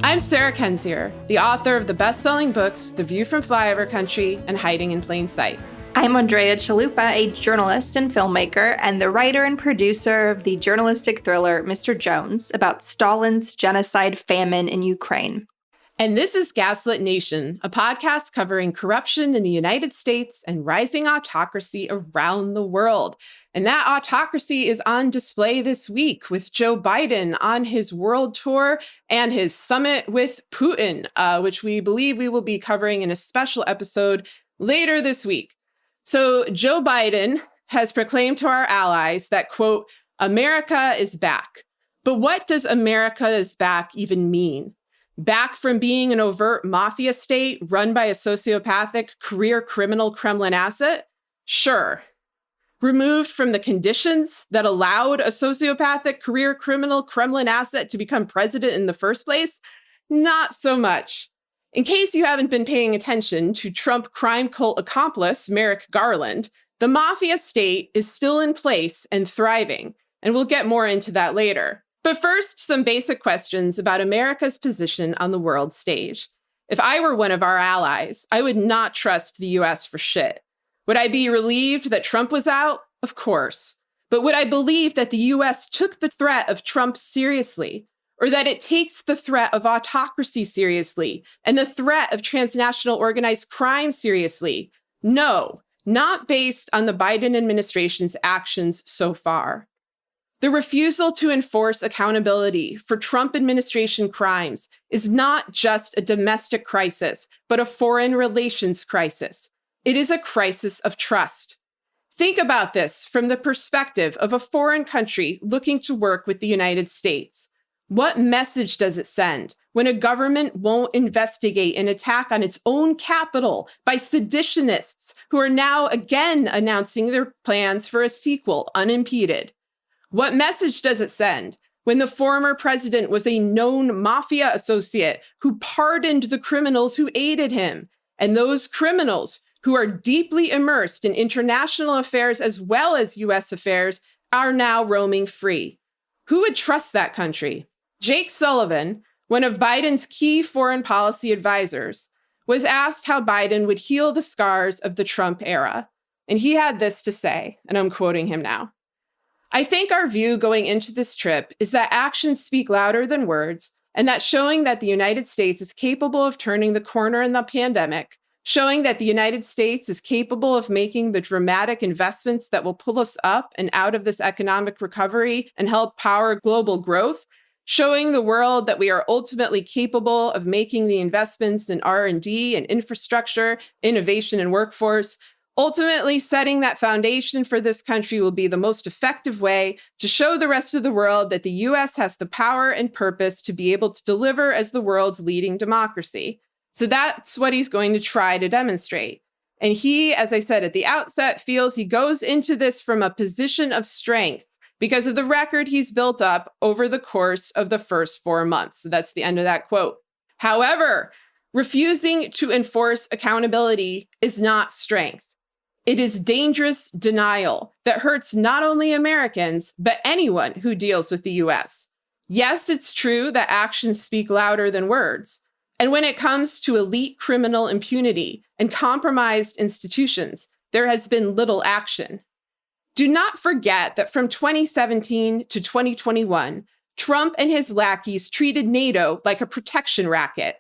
I'm Sarah Kendzior, the author of the best-selling books The View from Flyover Country and Hiding in Plain Sight. I'm Andrea Chalupa, a journalist and filmmaker, and the writer and producer of the journalistic thriller Mr. Jones about Stalin's genocide famine in Ukraine. And this is Gaslit Nation, a podcast covering corruption in the United States and rising autocracy around the world. And that autocracy is on display this week with Joe Biden on his world tour and his summit with Putin, which we believe we will be covering in a special episode later this week. So Joe Biden has proclaimed to our allies that, quote, America is back. But what does America is back even mean? Back from being an overt mafia state run by a sociopathic career criminal Kremlin asset? Sure. Removed from the conditions that allowed a sociopathic career criminal Kremlin asset to become president in the first place? Not so much. In case you haven't been paying attention to Trump crime cult accomplice Merrick Garland, the mafia state is still in place and thriving, and we'll get more into that later. But first, some basic questions about America's position on the world stage. If I were one of our allies, I would not trust the US for shit. Would I be relieved that Trump was out? Of course. But would I believe that the US took the threat of Trump seriously? Or that it takes the threat of autocracy seriously and the threat of transnational organized crime seriously? No, not based on the Biden administration's actions so far. The refusal to enforce accountability for Trump administration crimes is not just a domestic crisis, but a foreign relations crisis. It is a crisis of trust. Think about this from the perspective of a foreign country looking to work with the United States. What message does it send when a government won't investigate an attack on its own capital by seditionists who are now again announcing their plans for a sequel unimpeded? What message does it send when the former president was a known mafia associate who pardoned the criminals who aided him, and those criminals who are deeply immersed in international affairs as well as US affairs are now roaming free? Who would trust that country? Jake Sullivan, one of Biden's key foreign policy advisors, was asked how Biden would heal the scars of the Trump era. And he had this to say, and I'm quoting him now. I think our view going into this trip is that actions speak louder than words, and that showing that the United States is capable of turning the corner in the pandemic, showing that the United States is capable of making the dramatic investments that will pull us up and out of this economic recovery and help power global growth, showing the world that we are ultimately capable of making the investments in R&D and infrastructure, innovation and workforce. Ultimately, setting that foundation for this country will be the most effective way to show the rest of the world that the US has the power and purpose to be able to deliver as the world's leading democracy. So that's what he's going to try to demonstrate. And he, as I said at the outset, feels he goes into this from a position of strength because of the record he's built up over the course of the first 4 months. So that's the end of that quote. However, refusing to enforce accountability is not strength. It is dangerous denial that hurts not only Americans, but anyone who deals with the US. Yes, it's true that actions speak louder than words. And when it comes to elite criminal impunity and compromised institutions, there has been little action. Do not forget that from 2017 to 2021, Trump and his lackeys treated NATO like a protection racket.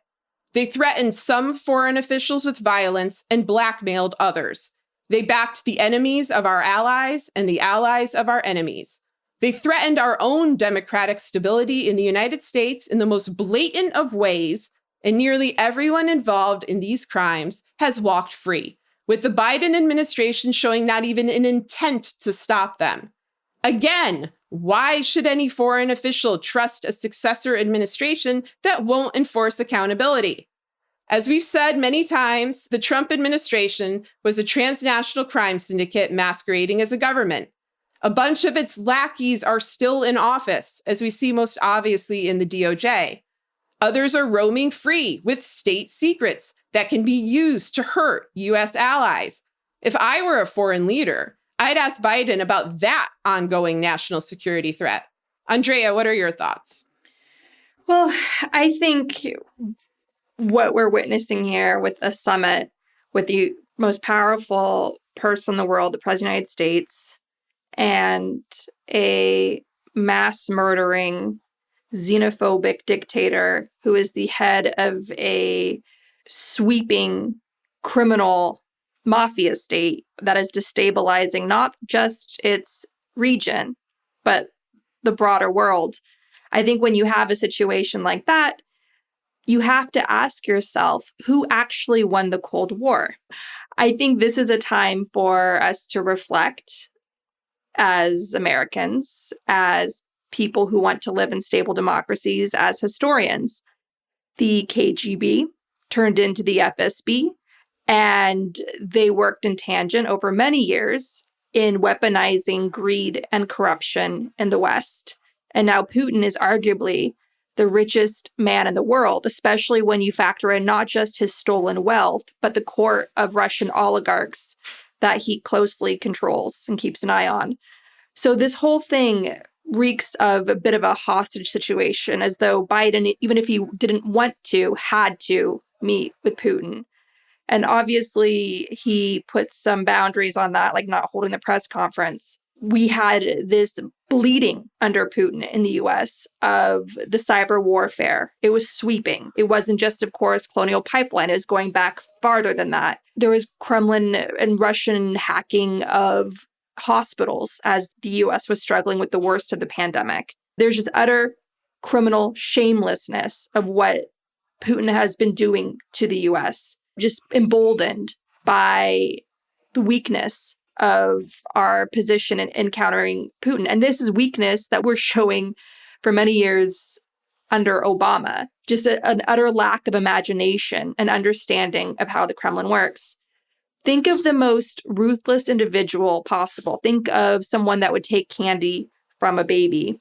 They threatened some foreign officials with violence and blackmailed others. They backed the enemies of our allies and the allies of our enemies. They threatened our own democratic stability in the United States in the most blatant of ways, and nearly everyone involved in these crimes has walked free, with the Biden administration showing not even an intent to stop them. Again, why should any foreign official trust a successor administration that won't enforce accountability? As we've said many times, the Trump administration was a transnational crime syndicate masquerading as a government. A bunch of its lackeys are still in office, as we see most obviously in the DOJ. Others are roaming free with state secrets that can be used to hurt US allies. If I were a foreign leader, I'd ask Biden about that ongoing national security threat. Andrea, what are your thoughts? Well, I think what we're witnessing here with a summit with the most powerful person in the world, the President of the United States, and a mass murdering, xenophobic dictator who is the head of a sweeping criminal mafia state that is destabilizing not just its region, but the broader world. I think when you have a situation like that, you have to ask yourself who actually won the Cold War. I think this is a time for us to reflect as Americans, as people who want to live in stable democracies, as historians. The KGB turned into the FSB, and they worked in tangent over many years in weaponizing greed and corruption in the West. And now Putin is arguably the richest man in the world, especially when you factor in not just his stolen wealth, but the court of Russian oligarchs that he closely controls and keeps an eye on. So this whole thing reeks of a bit of a hostage situation, as though Biden, even if he didn't want to, had to meet with Putin. And obviously, he put some boundaries on that, like not holding the press conference. We had this bleeding under Putin in the US of the cyber warfare. It was sweeping. It wasn't just, of course, Colonial Pipeline. It was going back farther than that. There was Kremlin and Russian hacking of hospitals as the US was struggling with the worst of the pandemic. There's just utter criminal shamelessness of what Putin has been doing to the US, just emboldened by the weakness of our position in encountering Putin. And this is weakness that we're showing for many years under Obama, just an utter lack of imagination and understanding of how the Kremlin works. Think of the most ruthless individual possible. Think of someone that would take candy from a baby.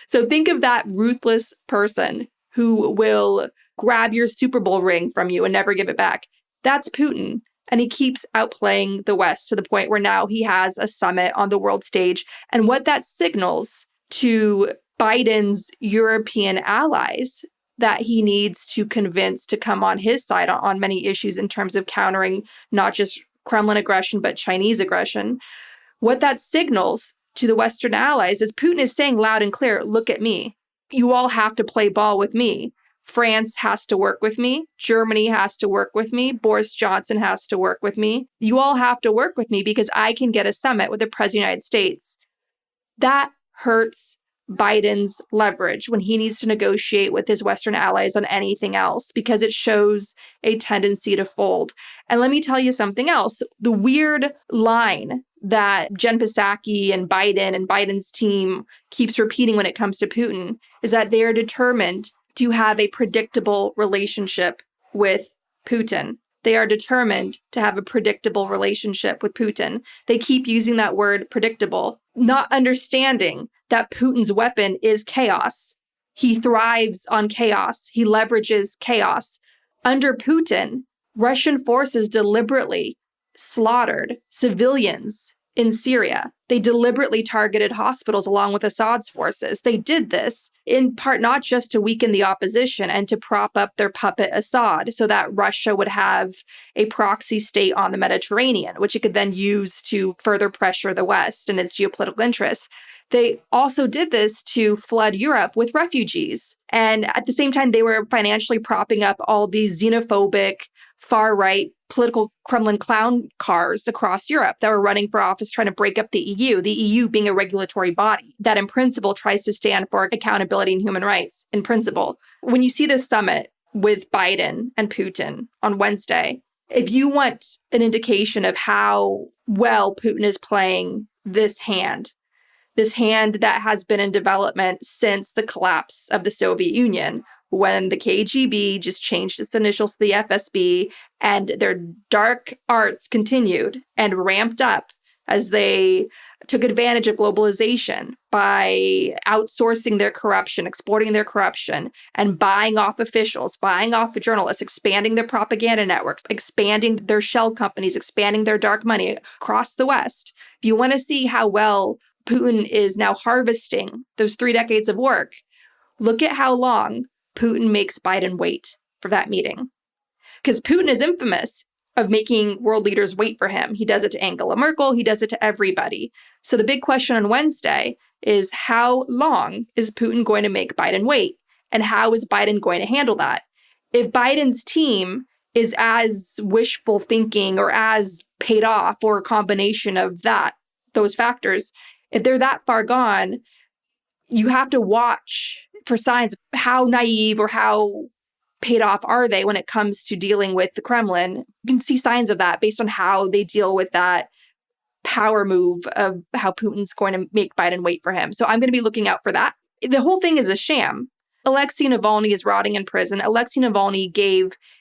So think of that ruthless person who will grab your Super Bowl ring from you and never give it back. That's Putin. And he keeps outplaying the West to the point where now he has a summit on the world stage. And what that signals to Biden's European allies that he needs to convince to come on his side on many issues in terms of countering not just Kremlin aggression, but Chinese aggression. What that signals to the Western allies is Putin is saying loud and clear, look at me. You all have to play ball with me. France has to work with me. Germany has to work with me. Boris Johnson has to work with me. You all have to work with me because I can get a summit with the President of the United States. That hurts Biden's leverage when he needs to negotiate with his Western allies on anything else, because it shows a tendency to fold. And let me tell you something else. The weird line that Jen Psaki and Biden's team keeps repeating when it comes to Putin is that they are determined to have a predictable relationship with Putin. They are determined to have a predictable relationship with Putin. They keep using that word predictable, not understanding that Putin's weapon is chaos. He thrives on chaos. He leverages chaos. Under Putin, Russian forces deliberately slaughtered civilians in Syria. They deliberately targeted hospitals along with Assad's forces. They did this in part not just to weaken the opposition and to prop up their puppet Assad so that Russia would have a proxy state on the Mediterranean, which it could then use to further pressure the West and its geopolitical interests. They also did this to flood Europe with refugees. And at the same time, they were financially propping up all these xenophobic, far-right political Kremlin clown cars across Europe that were running for office trying to break up the EU being a regulatory body that in principle tries to stand for accountability and human rights in principle. When you see this summit with Biden and Putin on Wednesday, if you want an indication of how well Putin is playing this hand that has been in development since the collapse of the Soviet Union, when the KGB just changed its initials to the FSB and their dark arts continued and ramped up as they took advantage of globalization by outsourcing their corruption, exporting their corruption, and buying off officials, buying off journalists, expanding their propaganda networks, expanding their shell companies, expanding their dark money across the West. If you want to see how well Putin is now harvesting those 3 decades of work, look at how long Putin makes Biden wait for that meeting. Because Putin is infamous of making world leaders wait for him. He does it to Angela Merkel. He does it to everybody. So the big question on Wednesday is, how long is Putin going to make Biden wait? And how is Biden going to handle that? If Biden's team is as wishful thinking or as paid off or a combination of those factors, if they're that far gone, you have to watch for signs of how naive or how paid off are they when it comes to dealing with the Kremlin. You can see signs of that based on how they deal with that power move of how Putin's going to make Biden wait for him. So I'm going to be looking out for that. The whole thing is a sham. Alexei Navalny is rotting in prison. Alexei Navalny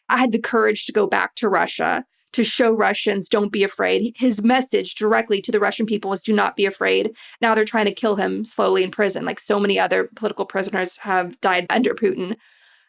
had the courage to go back to Russia to show Russians, don't be afraid. His message directly to the Russian people was, do not be afraid. Now they're trying to kill him slowly in prison, like so many other political prisoners have died under Putin.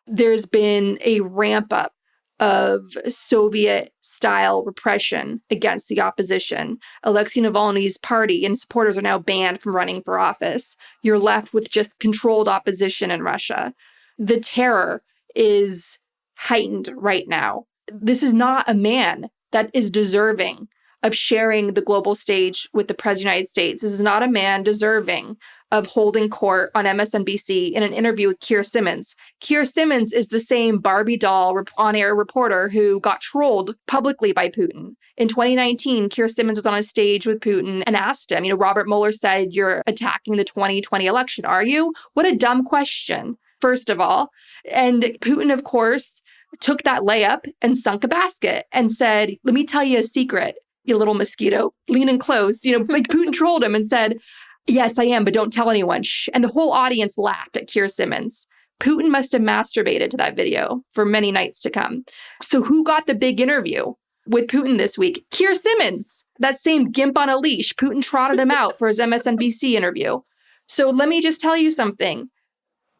There's been a ramp up of Soviet-style repression against the opposition. Alexei Navalny's party and supporters are now banned from running for office. You're left with just controlled opposition in Russia. The terror is heightened right now. This is not a man that is deserving of sharing the global stage with the President of the United States. This is not a man deserving of holding court on MSNBC in an interview with Keir Simmons. Keir Simmons is the same Barbie doll on-air reporter who got trolled publicly by Putin. In 2019, Keir Simmons was on a stage with Putin and asked him, Robert Mueller said, you're attacking the 2020 election, are you? What a dumb question, first of all. And Putin, of course, took that layup and sunk a basket and said, let me tell you a secret, you little mosquito, lean in close. Like Putin trolled him and said, yes, I am, but don't tell anyone. Shh. And the whole audience laughed at Keir Simmons. Putin must have masturbated to that video for many nights to come. So who got the big interview with Putin this week? Keir Simmons, that same gimp on a leash. Putin trotted him out for his MSNBC interview. So let me just tell you something.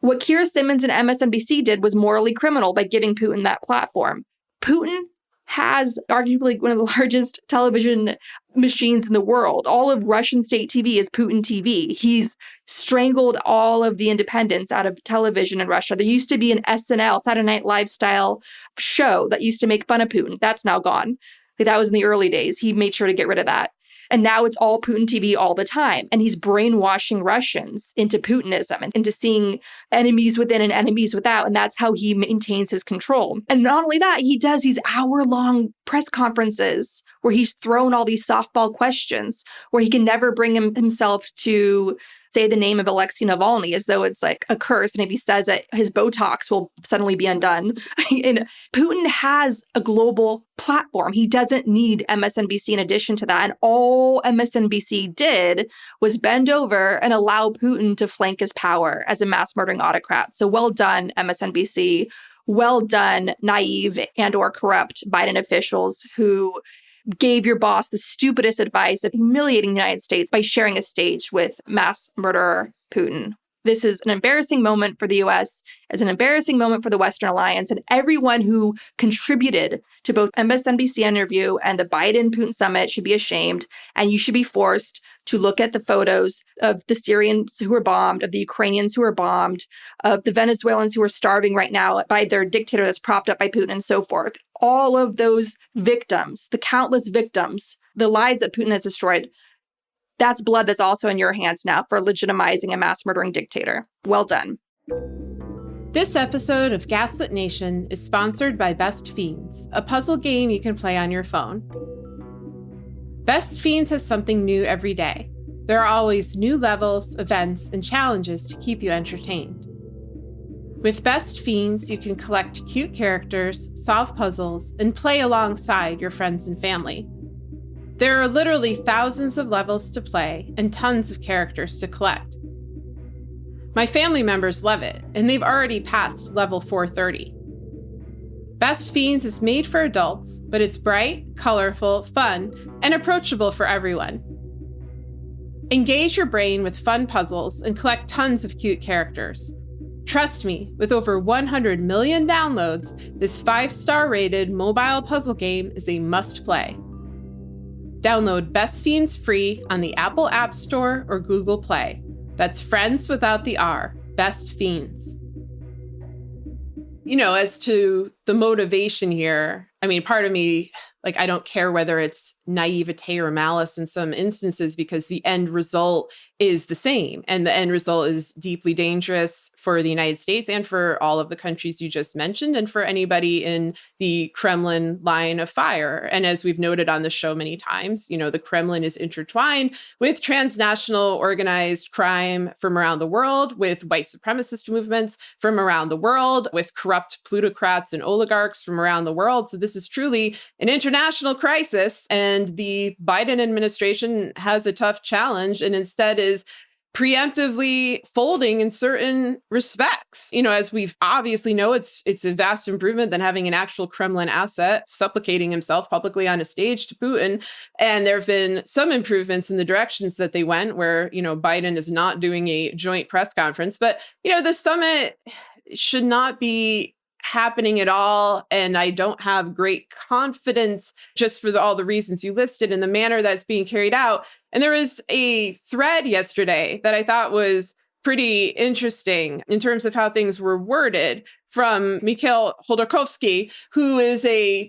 What Keir Simmons and MSNBC did was morally criminal by giving Putin that platform. Putin has arguably one of the largest television machines in the world. All of Russian state TV is Putin TV. He's strangled all of the independents out of television in Russia. There used to be an SNL, Saturday Night Live style show that used to make fun of Putin. That's now gone. That was in the early days. He made sure to get rid of that. And now it's all Putin TV all the time. And he's brainwashing Russians into Putinism and into seeing enemies within and enemies without. And that's how he maintains his control. And not only that, he does these hour-long press conferences where he's thrown all these softball questions, where he can never bring himself to say the name of Alexei Navalny as though it's like a curse. And if he says it, his Botox will suddenly be undone. And Putin has a global platform. He doesn't need MSNBC in addition to that. And all MSNBC did was bend over and allow Putin to flank his power as a mass murdering autocrat. So well done, MSNBC. Well done, naive and or corrupt Biden officials who gave your boss the stupidest advice of humiliating the United States by sharing a stage with mass murderer Putin. This is an embarrassing moment for the U.S. It's an embarrassing moment for the Western Alliance and everyone who contributed to both MSNBC interview and the Biden-Putin summit should be ashamed. And you should be forced to look at the photos of the Syrians who were bombed, of the Ukrainians who were bombed, of the Venezuelans who are starving right now by their dictator that's propped up by Putin and so forth. All of those victims, the countless victims, the lives that Putin has destroyed, that's blood that's also in your hands now for legitimizing a mass murdering dictator. Well done. This episode of Gaslit Nation is sponsored by Best Fiends, a puzzle game you can play on your phone. Best Fiends has something new every day. There are always new levels, events, and challenges to keep you entertained. With Best Fiends, you can collect cute characters, solve puzzles, and play alongside your friends and family. There are literally thousands of levels to play and tons of characters to collect. My family members love it, and they've already passed level 430. Best Fiends is made for adults, but it's bright, colorful, fun, and approachable for everyone. Engage your brain with fun puzzles and collect tons of cute characters. Trust me, with over 100 million downloads, this 5-star rated mobile puzzle game is a must-play. Download Best Fiends free on the Apple App Store or Google Play. That's friends without the R, Best Fiends. As to the motivation here, I mean, part of me, like, I don't care whether it's naivete or malice in some instances, because the end result is the same. And the end result is deeply dangerous for the United States and for all of the countries you just mentioned, and for anybody in the Kremlin line of fire. And as we've noted on the show many times, the Kremlin is intertwined with transnational organized crime from around the world, with white supremacist movements from around the world, with corrupt plutocrats and oligarchs from around the world. So this is truly an international crisis, and the Biden administration has a tough challenge, and instead is preemptively folding in certain respects. As we've obviously know, it's a vast improvement than having an actual Kremlin asset supplicating himself publicly on a stage to Putin. And there have been some improvements in the directions that they went, where, Biden is not doing a joint press conference. But, the summit should not be happening at all. And I don't have great confidence, just for all the reasons you listed, in the manner that's being carried out. And there was a thread yesterday that I thought was pretty interesting in terms of how things were worded, from Mikhail Khodorkovsky, who is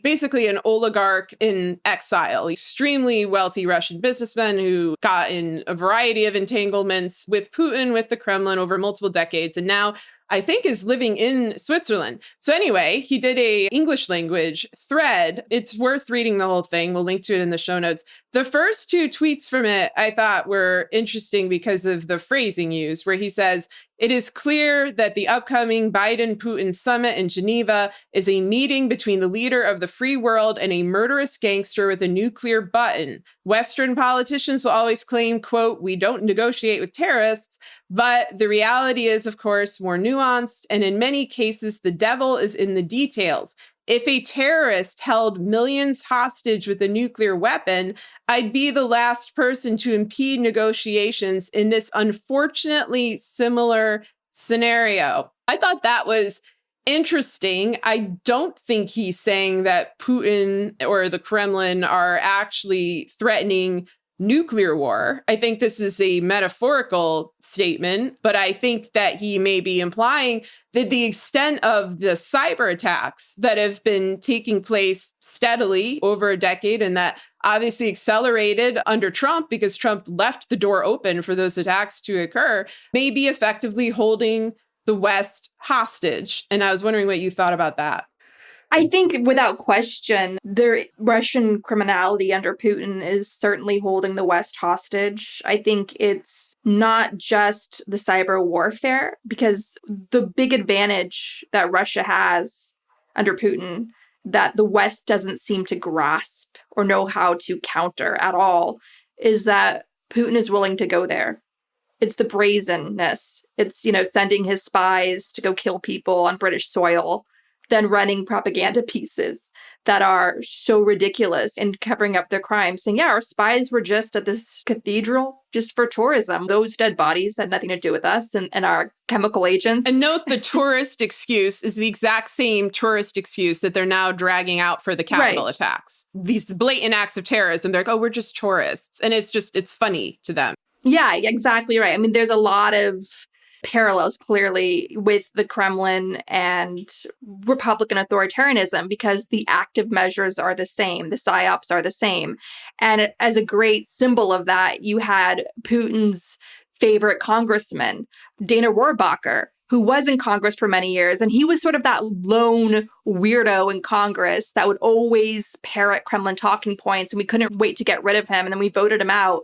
basically an oligarch in exile, extremely wealthy Russian businessman who got in a variety of entanglements with Putin, with the Kremlin over multiple decades, and now I think is living in Switzerland. So anyway, he did a English language thread. It's worth reading the whole thing. We'll link to it in the show notes. The first two tweets from it I thought were interesting because of the phrasing used, where he says, "It is clear that the upcoming Biden-Putin summit in Geneva is a meeting between the leader of the free world and a murderous gangster with a nuclear button. Western politicians will always claim, quote, 'we don't negotiate with terrorists,' but the reality is, of course, more nuanced, and in many cases, the devil is in the details. If a terrorist held millions hostage with a nuclear weapon, I'd be the last person to impede negotiations in this unfortunately similar scenario." I thought that was interesting. I don't think he's saying that Putin or the Kremlin are actually threatening nuclear war. I think this is a metaphorical statement, but I think that he may be implying that the extent of the cyber attacks that have been taking place steadily over a decade, and that obviously accelerated under Trump because Trump left the door open for those attacks to occur, may be effectively holding the West hostage. And I was wondering what you thought about that. I think without question, the Russian criminality under Putin is certainly holding the West hostage. I think it's not just the cyber warfare, because the big advantage that Russia has under Putin that the West doesn't seem to grasp or know how to counter at all is that Putin is willing to go there. It's the brazenness. It's, sending his spies to go kill people on British soil, then running propaganda pieces that are so ridiculous and covering up their crimes, saying, yeah, our spies were just at this cathedral just for tourism. Those dead bodies had nothing to do with us and our chemical agents. And note, the tourist excuse is the exact same tourist excuse that they're now dragging out for the Capitol attacks. These blatant acts of terrorism, they're like, oh, we're just tourists. And it's funny to them. Yeah, exactly right. I mean, there's a lot of parallels clearly with the Kremlin and Republican authoritarianism, because the active measures are the same, the psyops are the same. And as a great symbol of that, you had Putin's favorite congressman, Dana Rohrabacher, who was in Congress for many years. And he was sort of that lone weirdo in Congress that would always parrot Kremlin talking points. And we couldn't wait to get rid of him. And then we voted him out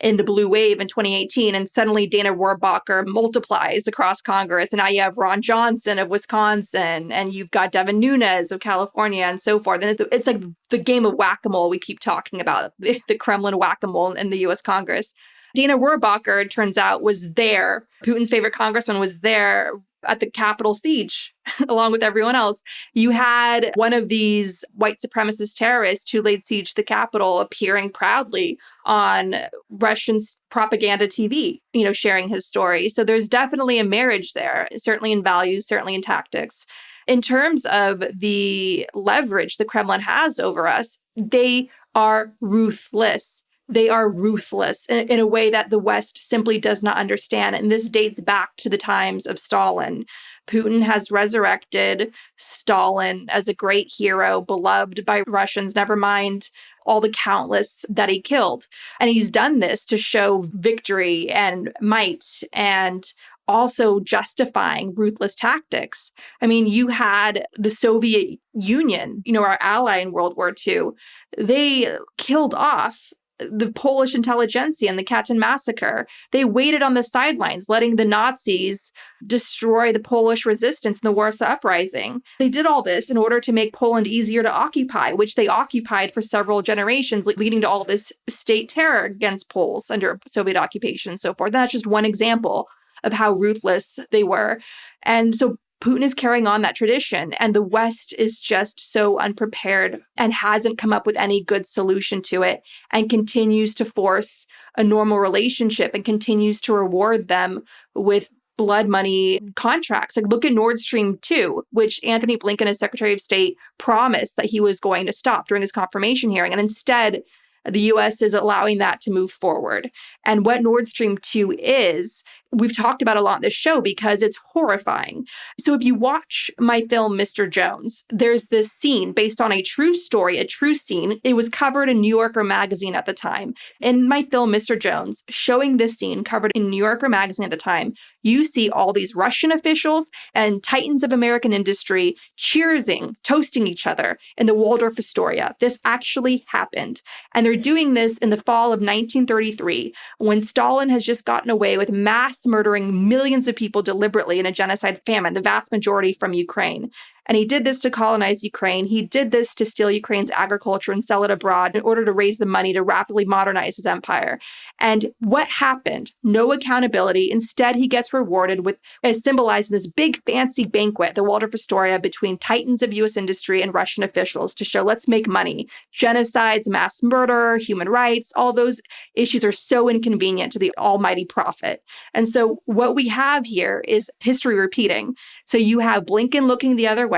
in the blue wave in 2018, and suddenly Dana Rohrabacher multiplies across Congress, and now you have Ron Johnson of Wisconsin, and you've got Devin Nunes of California, and so forth. And it's like the game of whack-a-mole we keep talking about, the Kremlin whack-a-mole in the U.S. Congress. Dana Rohrabacher, it turns out, was there. Putin's favorite congressman was there at the Capitol siege, along with everyone else. You had one of these white supremacist terrorists who laid siege to the Capitol appearing proudly on Russian propaganda TV, sharing his story. So there's definitely a marriage there, certainly in values, certainly in tactics. In terms of the leverage the Kremlin has over us, they are ruthless. They are ruthless in a way that the West simply does not understand. And this dates back to the times of Stalin. Putin has resurrected Stalin as a great hero, beloved by Russians, never mind all the countless that he killed. And he's done this to show victory and might and also justifying ruthless tactics. I mean, you had the Soviet Union, our ally in World War II. They killed off the Polish intelligentsia in the Katyn massacre. They waited on the sidelines, letting the Nazis destroy the Polish resistance in the Warsaw Uprising. They did all this in order to make Poland easier to occupy, which they occupied for several generations, leading to all this state terror against Poles under Soviet occupation and so forth. That's just one example of how ruthless they were. And so Putin is carrying on that tradition, and the West is just so unprepared and hasn't come up with any good solution to it, and continues to force a normal relationship and continues to reward them with blood money contracts. Like, look at Nord Stream 2, which Anthony Blinken, as Secretary of State, promised that he was going to stop during his confirmation hearing. And instead, the US is allowing that to move forward. And what Nord Stream 2 is, we've talked about a lot on this show because it's horrifying. So if you watch my film, Mr. Jones, there's this scene based on a true story, a true scene. It was covered in New Yorker magazine at the time. In my film, Mr. Jones, showing this scene covered in New Yorker magazine at the time, you see all these Russian officials and titans of American industry cheersing, toasting each other in the Waldorf Astoria. This actually happened. And they're doing this in the fall of 1933, when Stalin has just gotten away with mass murdering millions of people deliberately in a genocide famine, the vast majority from Ukraine. And he did this to colonize Ukraine. He did this to steal Ukraine's agriculture and sell it abroad in order to raise the money to rapidly modernize his empire. And what happened? No accountability. Instead, he gets rewarded with, as symbolized in this big fancy banquet, the Waldorf Astoria, between titans of U.S. industry and Russian officials to show, let's make money. Genocides, mass murder, human rights, all those issues are so inconvenient to the almighty prophet. And so what we have here is history repeating. So you have Blinken looking the other way,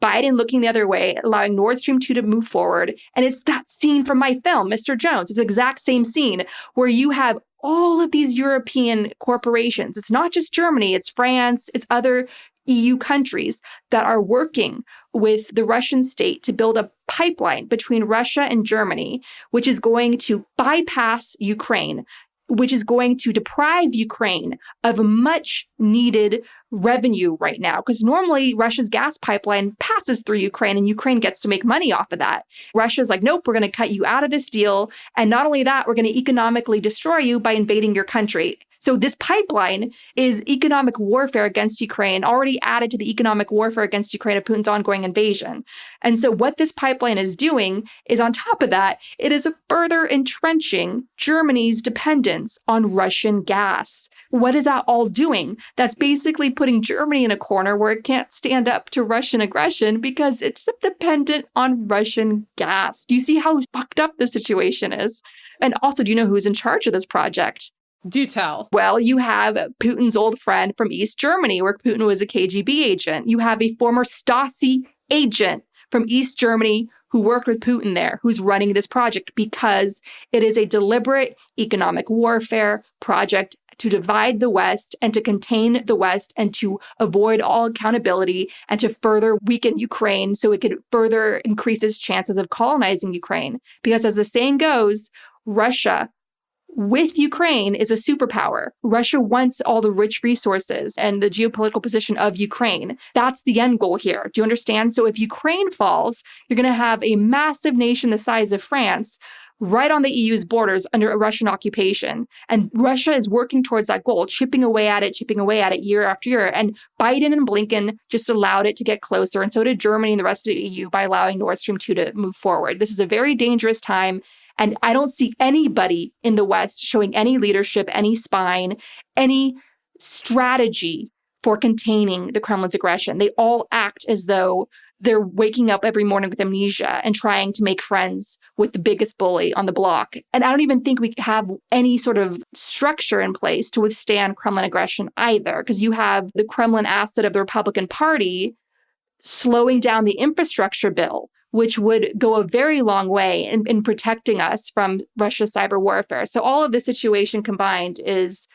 Biden looking the other way, allowing Nord Stream 2 to move forward. And it's that scene from my film, Mr. Jones. It's the exact same scene where you have all of these European corporations. It's not just Germany, it's France, it's other EU countries that are working with the Russian state to build a pipeline between Russia and Germany, which is going to bypass Ukraine, which is going to deprive Ukraine of much needed revenue right now. Because normally Russia's gas pipeline passes through Ukraine and Ukraine gets to make money off of that. Russia's like, nope, we're going to cut you out of this deal. And not only that, we're going to economically destroy you by invading your country. So this pipeline is economic warfare against Ukraine, already added to the economic warfare against Ukraine of Putin's ongoing invasion. And so what this pipeline is doing is, on top of that, it is further entrenching Germany's dependence on Russian gas. What is that all doing? That's basically putting Germany in a corner where it can't stand up to Russian aggression because it's dependent on Russian gas. Do you see how fucked up the situation is? And also, do you know who's in charge of this project? Do tell. Well, you have Putin's old friend from East Germany, where Putin was a KGB agent. You have a former Stasi agent from East Germany who worked with Putin there, who's running this project because it is a deliberate economic warfare project to divide the West and to contain the West and to avoid all accountability and to further weaken Ukraine so it could further increase its chances of colonizing Ukraine. Because as the saying goes, Russia with Ukraine is a superpower. Russia wants all the rich resources and the geopolitical position of Ukraine. That's the end goal here. Do you understand? So if Ukraine falls, you're going to have a massive nation the size of France right on the EU's borders under a Russian occupation. And Russia is working towards that goal, chipping away at it year after year. And Biden and Blinken just allowed it to get closer. And so did Germany and the rest of the EU by allowing Nord Stream 2 to move forward. This is a very dangerous time. And I don't see anybody in the West showing any leadership, any spine, any strategy for containing the Kremlin's aggression. They all act as though they're waking up every morning with amnesia and trying to make friends with the biggest bully on the block. And I don't even think we have any sort of structure in place to withstand Kremlin aggression either, because you have the Kremlin asset of the Republican Party slowing down the infrastructure bill, which would go a very long way in protecting us from Russia's cyber warfare. So all of the situation combined is,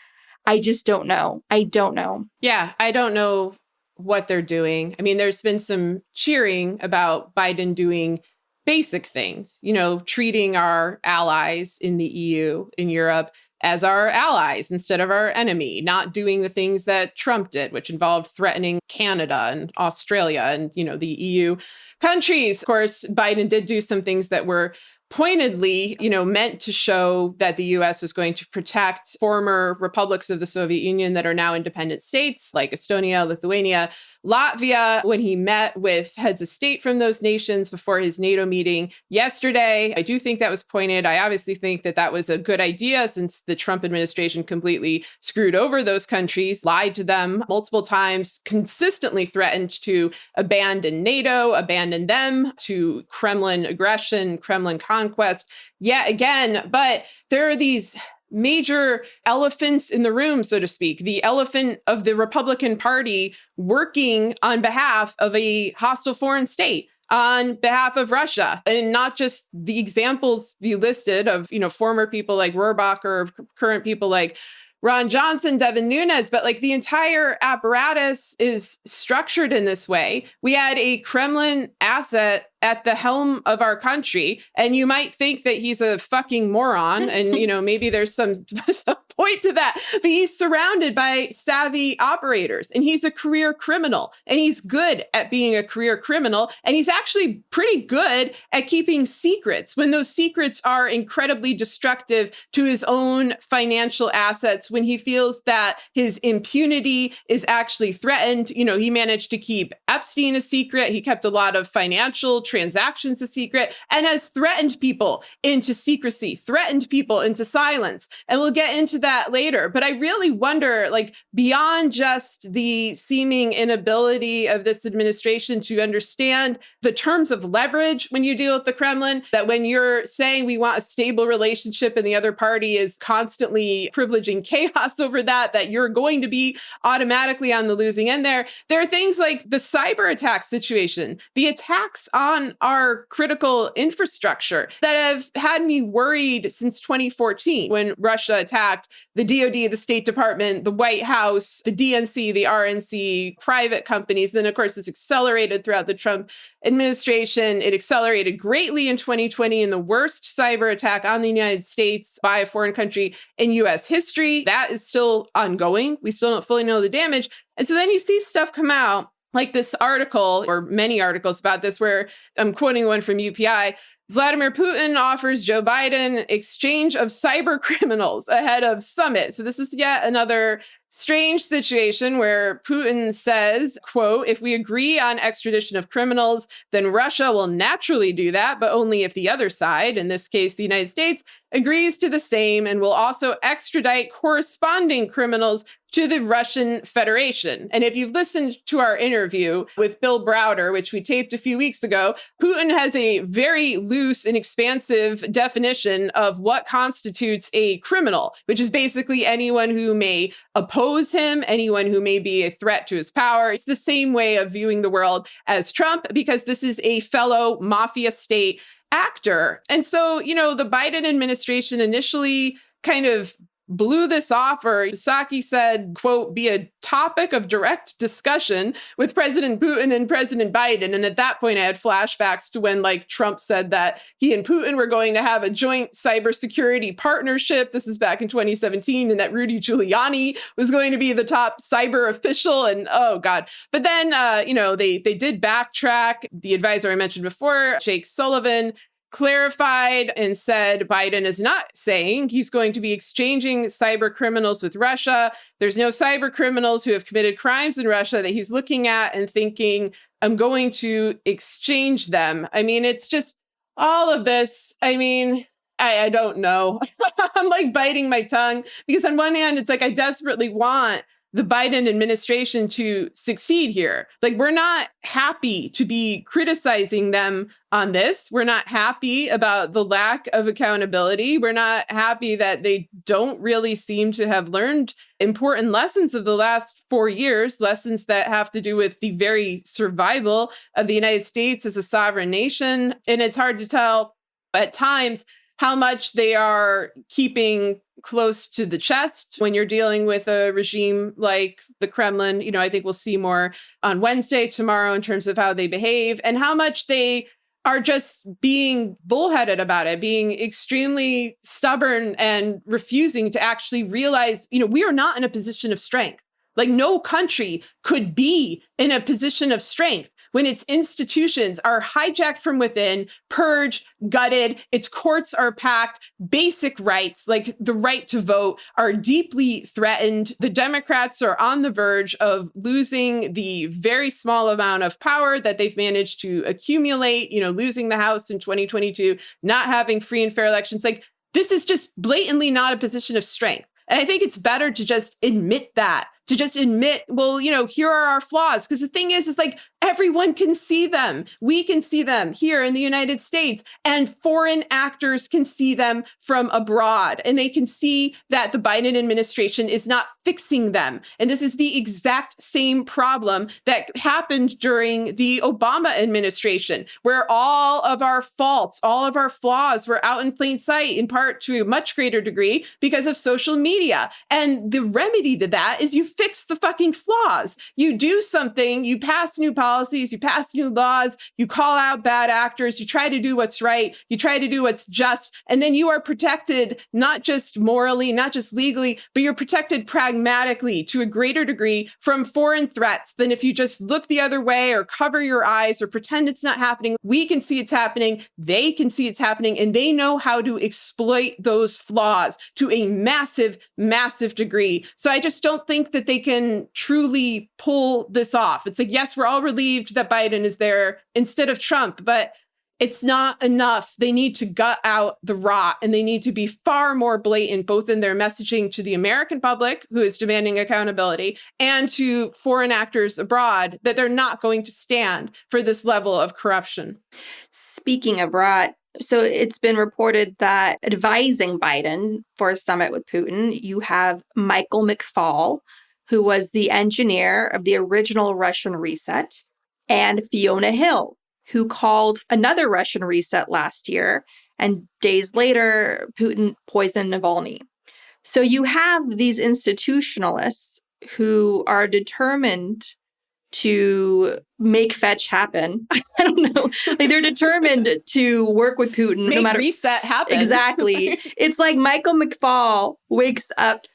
I just don't know. I don't know. Yeah, I don't know what they're doing. I mean, there's been some cheering about Biden doing basic things, treating our allies in the EU, in Europe, as our allies instead of our enemy, not doing the things that Trump did, which involved threatening Canada and Australia and, the EU countries. Of course, Biden did do some things that were pointedly, meant to show that the US was going to protect former republics of the Soviet Union that are now independent states like Estonia, Lithuania, Latvia, when he met with heads of state from those nations before his NATO meeting yesterday. I do think that was pointed. I obviously think that that was a good idea since the Trump administration completely screwed over those countries, lied to them multiple times, consistently threatened to abandon NATO, abandon them to Kremlin aggression, Kremlin conquest yet again. But there are these major elephants in the room, so to speak, the elephant of the Republican Party working on behalf of a hostile foreign state, on behalf of Russia. And not just the examples you listed of, former people like Rohrabacher or current people like Ron Johnson, Devin Nunes, but like the entire apparatus is structured in this way. We had a Kremlin asset at the helm of our country, and you might think that he's a fucking moron, and maybe there's some point to that, but he's surrounded by savvy operators, and he's a career criminal, and he's good at being a career criminal, and he's actually pretty good at keeping secrets when those secrets are incredibly destructive to his own financial assets, when he feels that his impunity is actually threatened. He managed to keep Epstein a secret. He kept a lot of financial transactions a secret and has threatened people into secrecy, threatened people into silence. And we'll get into that later. But I really wonder, beyond just the seeming inability of this administration to understand the terms of leverage when you deal with the Kremlin, that when you're saying we want a stable relationship and the other party is constantly privileging chaos over that you're going to be automatically on the losing end there. There are things like the cyber attack situation, the attacks on our critical infrastructure that have had me worried since 2014 when Russia attacked the DoD, the State Department, the White House, the DNC, the RNC, private companies. Then, of course, it's accelerated throughout the Trump administration. It accelerated greatly in 2020 in the worst cyber attack on the United States by a foreign country in US history. That is still ongoing. We still don't fully know the damage. And so then you see stuff come out like this article, or many articles about this, where I'm quoting one from UPI. Vladimir Putin offers Joe Biden exchange of cyber criminals ahead of summit. So this is yet another strange situation where Putin says, quote, if we agree on extradition of criminals, then Russia will naturally do that, but only if the other side, in this case, the United States, agrees to the same and will also extradite corresponding criminals to the Russian Federation. And if you've listened to our interview with Bill Browder, which we taped a few weeks ago, Putin has a very loose and expansive definition of what constitutes a criminal, which is basically anyone who may oppose him, anyone who may be a threat to his power. It's the same way of viewing the world as Trump, because this is a fellow mafia state actor. And so, the Biden administration initially kind of blew this off, or Psaki said, quote, be a topic of direct discussion with President Putin and President Biden. And at that point, I had flashbacks to when Trump said that he and Putin were going to have a joint cybersecurity partnership. This is back in 2017, and that Rudy Giuliani was going to be the top cyber official. And oh God. But then, they did backtrack. The advisor I mentioned before, Jake Sullivan, clarified and said Biden is not saying he's going to be exchanging cyber criminals with Russia. There's no cyber criminals who have committed crimes in Russia that he's looking at and thinking, I'm going to exchange them. I mean, it's just all of this. I mean, I don't know. I'm biting my tongue because on one hand, it's I desperately want the Biden administration to succeed here. Like, we're not happy to be criticizing them on this. We're not happy about the lack of accountability. We're not happy that they don't really seem to have learned important lessons of the last 4 years, lessons that have to do with the very survival of the United States as a sovereign nation. And it's hard to tell at times how much they are keeping close to the chest when you're dealing with a regime like the Kremlin. I think we'll see more on Wednesday, tomorrow, in terms of how they behave and how much they are just being bullheaded about it, being extremely stubborn and refusing to actually realize, we are not in a position of strength. Like, no country could be in a position of strength when its institutions are hijacked from within, purged, gutted, its courts are packed, basic rights, like the right to vote, are deeply threatened. The Democrats are on the verge of losing the very small amount of power that they've managed to accumulate, losing the House in 2022, not having free and fair elections. Like, this is just blatantly not a position of strength. And I think it's better to just admit that, to just admit, well, here are our flaws. Because the thing is like, everyone can see them. We can see them here in the United States, and foreign actors can see them from abroad. And they can see that the Biden administration is not fixing them. And this is the exact same problem that happened during the Obama administration, where all of our faults, all of our flaws were out in plain sight, in part to a much greater degree because of social media. And the remedy to that is you fix the fucking flaws. You do something, you pass new policies, you pass new laws, you call out bad actors, you try to do what's right, you try to do what's just, and then you are protected not just morally, not just legally, but you're protected pragmatically to a greater degree from foreign threats than if you just look the other way or cover your eyes or pretend it's not happening. We can see it's happening, they can see it's happening, and they know how to exploit those flaws to a massive, massive degree. So I just don't think that they can truly pull this off. It's like, yes, we're all relieved that Biden is there instead of Trump, but it's not enough. They need to gut out the rot, and they need to be far more blatant, both in their messaging to the American public, who is demanding accountability, and to foreign actors abroad, that they're not going to stand for this level of corruption. Speaking of rot, so it's been reported that advising Biden for a summit with Putin, you have Michael McFaul, who was the engineer of the original Russian reset, and Fiona Hill, who called another Russian reset last year, and days later, Putin poisoned Navalny. So you have these institutionalists who are determined to make fetch happen. I don't know. Like, they're determined to work with Putin. Make no matter reset happen. Exactly. It's like Michael McFaul wakes up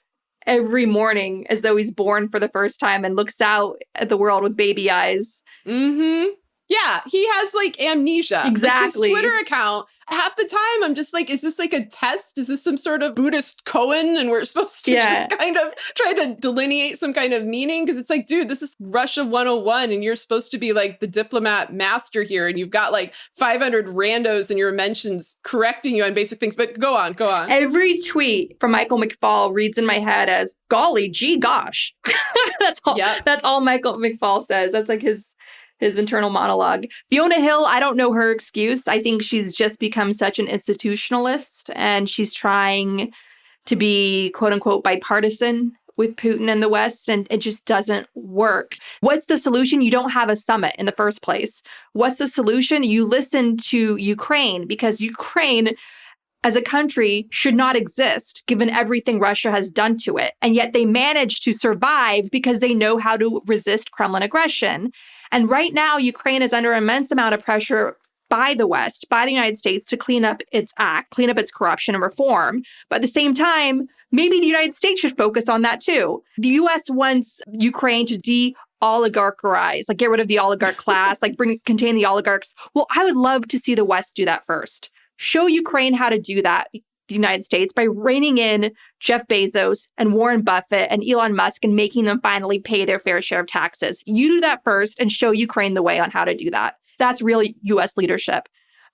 every morning as though he's born for the first time and looks out at the world with baby eyes. Mm-hmm. Yeah, he has like amnesia. Exactly. Like, his Twitter account, half the time I'm just like, is this like a test? Is this some sort of Buddhist koan? And we're supposed to just kind of try to delineate some kind of meaning? Because it's like, dude, this is Russia 101, and you're supposed to be like the diplomat master here. And you've got like 500 randos in your mentions correcting you on basic things. But go on. Every tweet from Michael McFaul reads in my head as, golly gee gosh. That's all. Yep. That's all Michael McFaul says. That's like his internal monologue. Fiona Hill, I don't know her excuse. I think she's just become such an institutionalist, and she's trying to be, quote unquote, bipartisan with Putin and the West, and it just doesn't work. What's the solution? You don't have a summit in the first place. What's the solution? You listen to Ukraine, because Ukraine as a country should not exist given everything Russia has done to it. And yet they manage to survive because they know how to resist Kremlin aggression. And right now, Ukraine is under immense amount of pressure by the West, by the United States, to clean up its act, clean up its corruption and reform. But at the same time, maybe the United States should focus on that too. The US wants Ukraine to de-oligarchize, like get rid of the oligarch class, like contain the oligarchs. Well, I would love to see the West do that first. Show Ukraine how to do that, the United States, by reining in Jeff Bezos and Warren Buffett and Elon Musk and making them finally pay their fair share of taxes. You do that first and show Ukraine the way on how to do that. That's really U.S. leadership.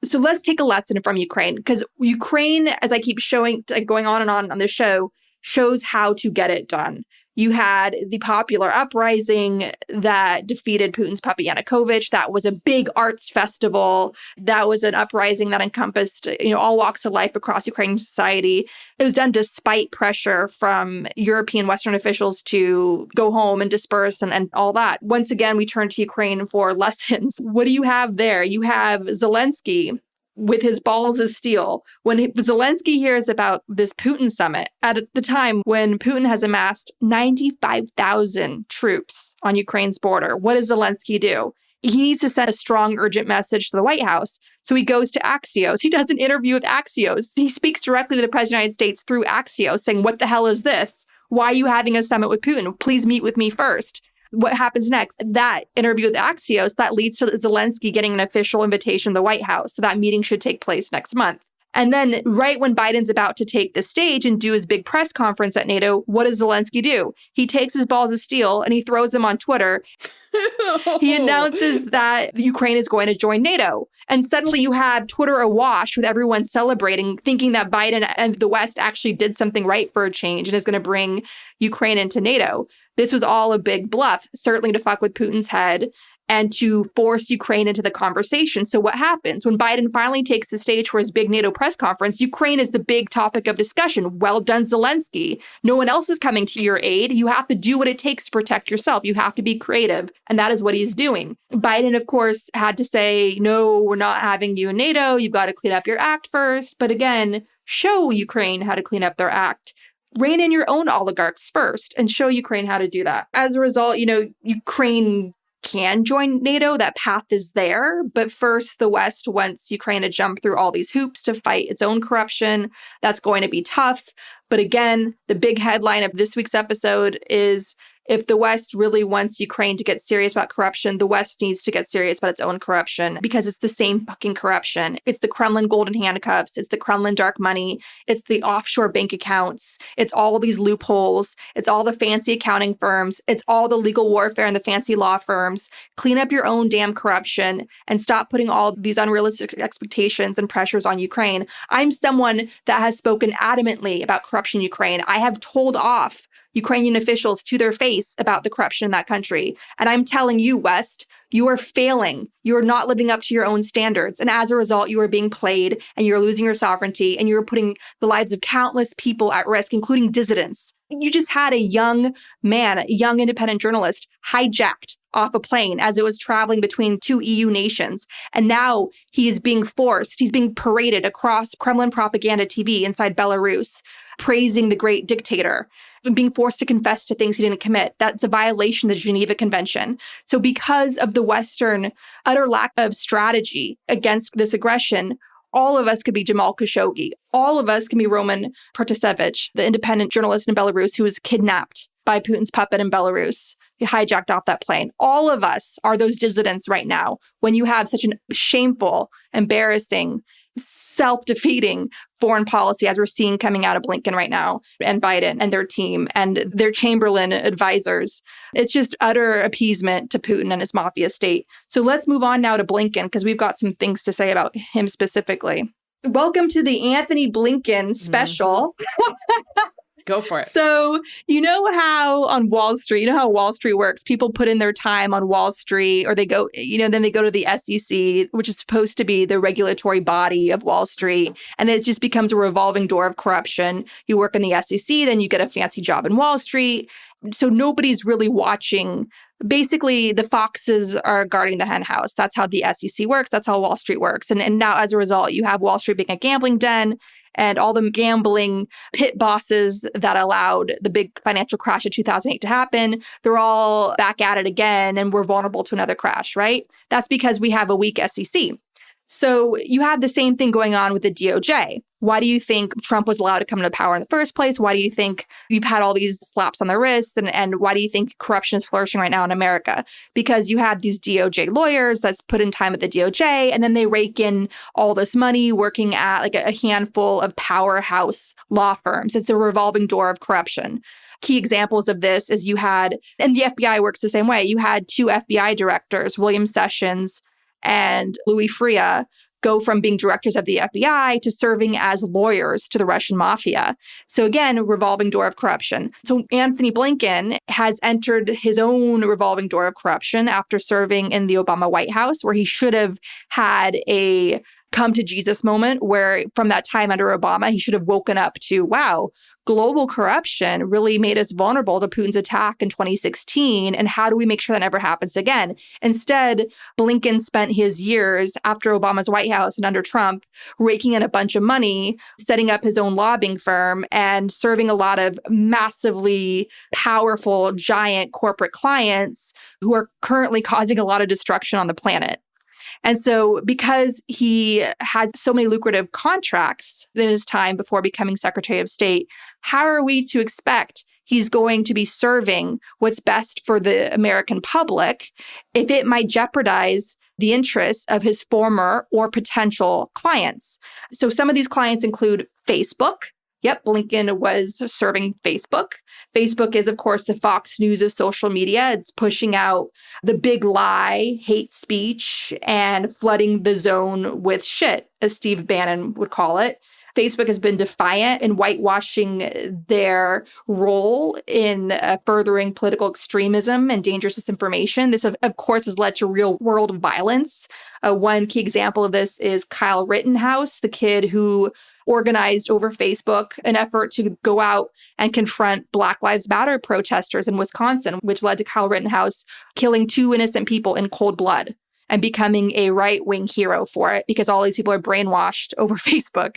So let's take a lesson from Ukraine, because Ukraine, as I keep showing, going on and on this show, shows how to get it done. You had the popular uprising that defeated Putin's puppet Yanukovych. That was a big arts festival. That was an uprising that encompassed, all walks of life across Ukrainian society. It was done despite pressure from European Western officials to go home and disperse and all that. Once again, we turn to Ukraine for lessons. What do you have there? You have Zelensky with his balls of steel. When Zelensky hears about this Putin summit, at the time when Putin has amassed 95,000 troops on Ukraine's border, what does Zelensky do? He needs to send a strong, urgent message to the White House. So he goes to Axios. He does an interview with Axios. He speaks directly to the President of the United States through Axios, saying, what the hell is this? Why are you having a summit with Putin? Please meet with me first. What happens next? That interview with Axios, that leads to Zelensky getting an official invitation to the White House. So that meeting should take place next month. And then right when Biden's about to take the stage and do his big press conference at NATO, what does Zelensky do? He takes his balls of steel and he throws them on Twitter. He announces that Ukraine is going to join NATO. And suddenly you have Twitter awash with everyone celebrating, thinking that Biden and the West actually did something right for a change and is going to bring Ukraine into NATO. This was all a big bluff, certainly to fuck with Putin's head and to force Ukraine into the conversation. So what happens? When Biden finally takes the stage for his big NATO press conference, Ukraine is the big topic of discussion. Well done, Zelensky. No one else is coming to your aid. You have to do what it takes to protect yourself. You have to be creative. And that is what he's doing. Biden, of course, had to say, no, we're not having you in NATO. You've got to clean up your act first. But again, show Ukraine how to clean up their act. Rein in your own oligarchs first and show Ukraine how to do that. As a result, Ukraine can join NATO. That path is there. But first, the West wants Ukraine to jump through all these hoops to fight its own corruption. That's going to be tough. But again, the big headline of this week's episode is if the West really wants Ukraine to get serious about corruption, the West needs to get serious about its own corruption because it's the same fucking corruption. It's the Kremlin golden handcuffs. It's the Kremlin dark money. It's the offshore bank accounts. It's all these loopholes. It's all the fancy accounting firms. It's all the legal warfare and the fancy law firms. Clean up your own damn corruption and stop putting all these unrealistic expectations and pressures on Ukraine. I'm someone that has spoken adamantly about corruption in Ukraine. I have told off Ukrainian officials to their face about the corruption in that country. And I'm telling you, West, you are failing. You are not living up to your own standards. And as a result, you are being played and you're losing your sovereignty and you're putting the lives of countless people at risk, including dissidents. You just had a young man, a young independent journalist, hijacked off a plane as it was traveling between two EU nations. And now he is being forced, he's being paraded across Kremlin propaganda TV inside Belarus, praising the great dictator, and being forced to confess to things he didn't commit. That's a violation of the Geneva Convention. So because of the Western utter lack of strategy against this aggression, all of us could be Jamal Khashoggi. All of us can be Roman Protasevich, the independent journalist in Belarus who was kidnapped by Putin's puppet in Belarus. He hijacked off that plane. All of us are those dissidents right now when you have such a shameful, embarrassing, self-defeating foreign policy as we're seeing coming out of Blinken right now and Biden and their team and their Chamberlain advisors. It's just utter appeasement to Putin and his mafia state. So let's move on now to Blinken because we've got some things to say about him specifically. Welcome to the Anthony Blinken special. Go for it. So, you know how on Wall Street, you know how Wall Street works? People put in their time on Wall Street or they go, then they go to the SEC, which is supposed to be the regulatory body of Wall Street. And it just becomes a revolving door of corruption. You work in the SEC, then you get a fancy job in Wall Street. So nobody's really watching. Basically, the foxes are guarding the hen house. That's how the SEC works. That's how Wall Street works. And now, as a result, you have Wall Street being a gambling den. And all the gambling pit bosses that allowed the big financial crash of 2008 to happen, they're all back at it again and we're vulnerable to another crash, right? That's because we have a weak SEC. So you have the same thing going on with the DOJ. Why do you think Trump was allowed to come into power in the first place? Why do you think you've had all these slaps on the wrists? And why do you think corruption is flourishing right now in America? Because you have these DOJ lawyers that's put in time at the DOJ, and then they rake in all this money working at like a handful of powerhouse law firms. It's a revolving door of corruption. Key examples of this is you had, and the FBI works the same way, you had two FBI directors, William Sessions and Louis Freeh, go from being directors of the FBI to serving as lawyers to the Russian mafia. So again, a revolving door of corruption. So Anthony Blinken has entered his own revolving door of corruption after serving in the Obama White House, where he should have had a come to Jesus moment where from that time under Obama, he should have woken up to, wow, global corruption really made us vulnerable to Putin's attack in 2016. And how do we make sure that never happens again? Instead, Blinken spent his years after Obama's White House and under Trump raking in a bunch of money, setting up his own lobbying firm and serving a lot of massively powerful, giant corporate clients who are currently causing a lot of destruction on the planet. And so because he had so many lucrative contracts in his time before becoming Secretary of State, how are we to expect he's going to be serving what's best for the American public if it might jeopardize the interests of his former or potential clients? So some of these clients include Facebook. Yep, Blinken was serving Facebook. Facebook is, of course, the Fox News of social media. It's pushing out the big lie, hate speech, and flooding the zone with shit, as Steve Bannon would call it. Facebook has been defiant in whitewashing their role in furthering political extremism and dangerous disinformation. This, of course, has led to real-world violence. One key example of this is Kyle Rittenhouse, the kid who organized over Facebook an effort to go out and confront Black Lives Matter protesters in Wisconsin, which led to Kyle Rittenhouse killing 2 innocent people in cold blood and becoming a right-wing hero for it because all these people are brainwashed over Facebook.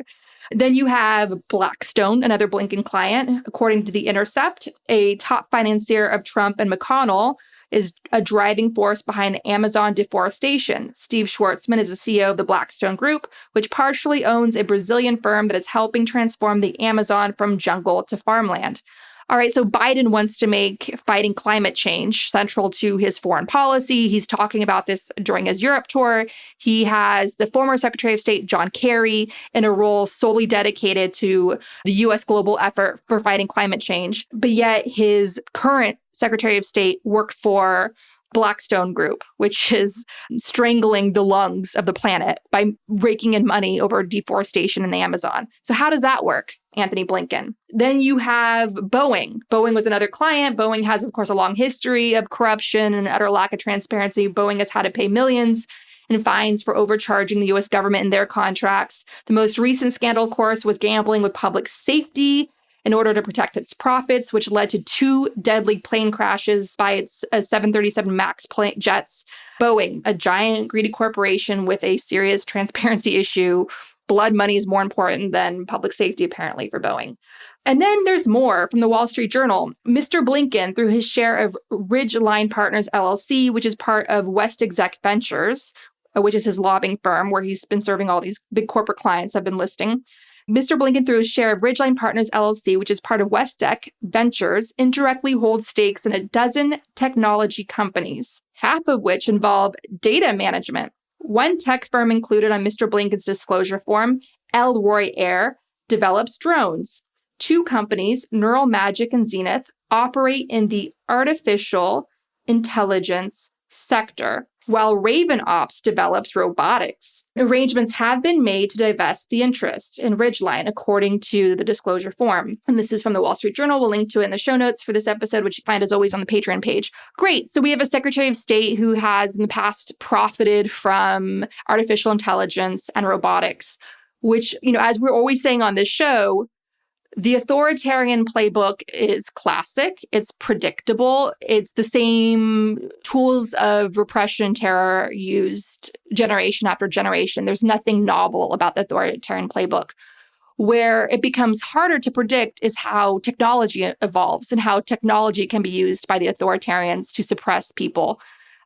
Then you have Blackstone, another Blinken client. According to The Intercept, a top financier of Trump and McConnell is a driving force behind Amazon deforestation. Steve Schwartzman is the CEO of the Blackstone Group, which partially owns a Brazilian firm that is helping transform the Amazon from jungle to farmland. All right, so Biden wants to make fighting climate change central to his foreign policy. He's talking about this during his Europe tour. He has the former Secretary of State, John Kerry, in a role solely dedicated to the U.S. global effort for fighting climate change. But yet his current Secretary of State worked for Blackstone Group, which is strangling the lungs of the planet by raking in money over deforestation in the Amazon. So how does that work, Anthony Blinken? Then you have Boeing. Boeing was another client. Boeing has, of course, a long history of corruption and utter lack of transparency. Boeing has had to pay millions in fines for overcharging the U.S. government in their contracts. The most recent scandal, of course, was gambling with public safety in order to protect its profits, which led to 2 deadly plane crashes by its 737 MAX jets. Boeing, a giant greedy corporation with a serious transparency issue. Blood money is more important than public safety, apparently, for Boeing. And then there's more from the Wall Street Journal. Mr. Blinken, through his share of Ridgeline Partners, LLC, which is part of West Exec Ventures, which is his lobbying firm where he's been serving all these big corporate clients I've been listing. Mr. Blinken, through his share of Ridgeline Partners, LLC, which is part of WestEc Ventures, indirectly holds stakes in a dozen technology companies, half of which involve data management. One tech firm included on Mr. Blinken's disclosure form, Elroy Air, develops drones. 2 companies, Neural Magic and Zenith, operate in the artificial intelligence sector, while Raven Ops develops robotics. Arrangements have been made to divest the interest in Ridgeline, according to the disclosure form. And this is from the Wall Street Journal. We'll link to it in the show notes for this episode, which you find as always on the Patreon page. Great. So we have a Secretary of State who has in the past profited from artificial intelligence and robotics, which, as we're always saying on this show, the authoritarian playbook is classic. It's predictable. It's the same tools of repression and terror used generation after generation. There's nothing novel about the authoritarian playbook. Where it becomes harder to predict is how technology evolves and how technology can be used by the authoritarians to suppress people.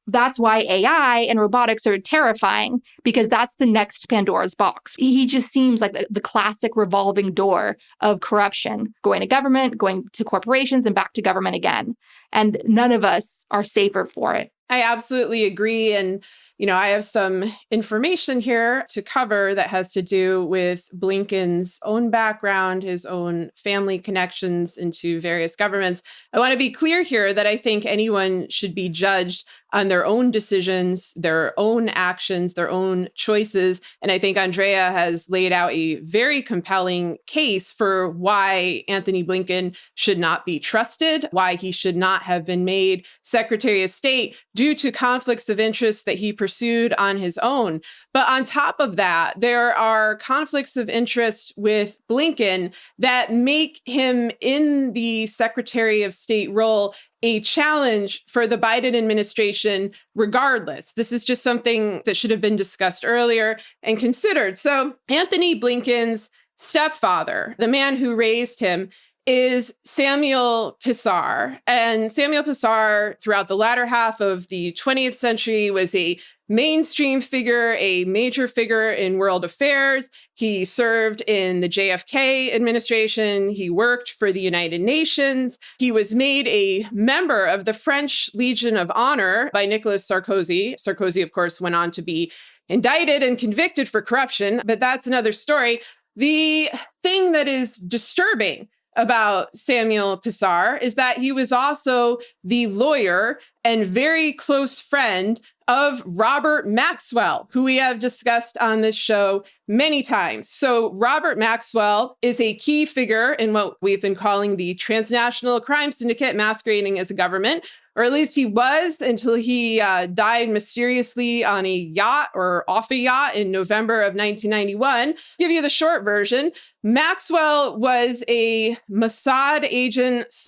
That's why AI and robotics are terrifying, because that's the next Pandora's box. He just seems like the classic revolving door of corruption, going to government, going to corporations, and back to government again. And none of us are safer for it. I absolutely agree. And I have some information here to cover that has to do with Blinken's own background, his own family connections into various governments. I want to be clear here that I think anyone should be judged on their own decisions, their own actions, their own choices. And I think Andrea has laid out a very compelling case for why Antony Blinken should not be trusted, why he should not have been made Secretary of State due to conflicts of interest that he pursued on his own. But on top of that, there are conflicts of interest with Blinken that make him in the Secretary of State role a challenge for the Biden administration regardless. This is just something that should have been discussed earlier and considered. So Antony Blinken's stepfather, the man who raised him, is Samuel Pisar. And Samuel Pisar, throughout the latter half of the 20th century, was a mainstream figure, a major figure in world affairs. He served in the JFK administration. He worked for the United Nations. He was made a member of the French Legion of Honor by Nicolas Sarkozy. Sarkozy, of course, went on to be indicted and convicted for corruption, but that's another story. The thing that is disturbing about Samuel Pisar is that he was also the lawyer and very close friend of Robert Maxwell, who we have discussed on this show many times. So Robert Maxwell is a key figure in what we've been calling the transnational crime syndicate masquerading as a government, or at least he was until he died mysteriously on a yacht or off a yacht in November of 1991. Give you the short version. Maxwell was a Mossad agent /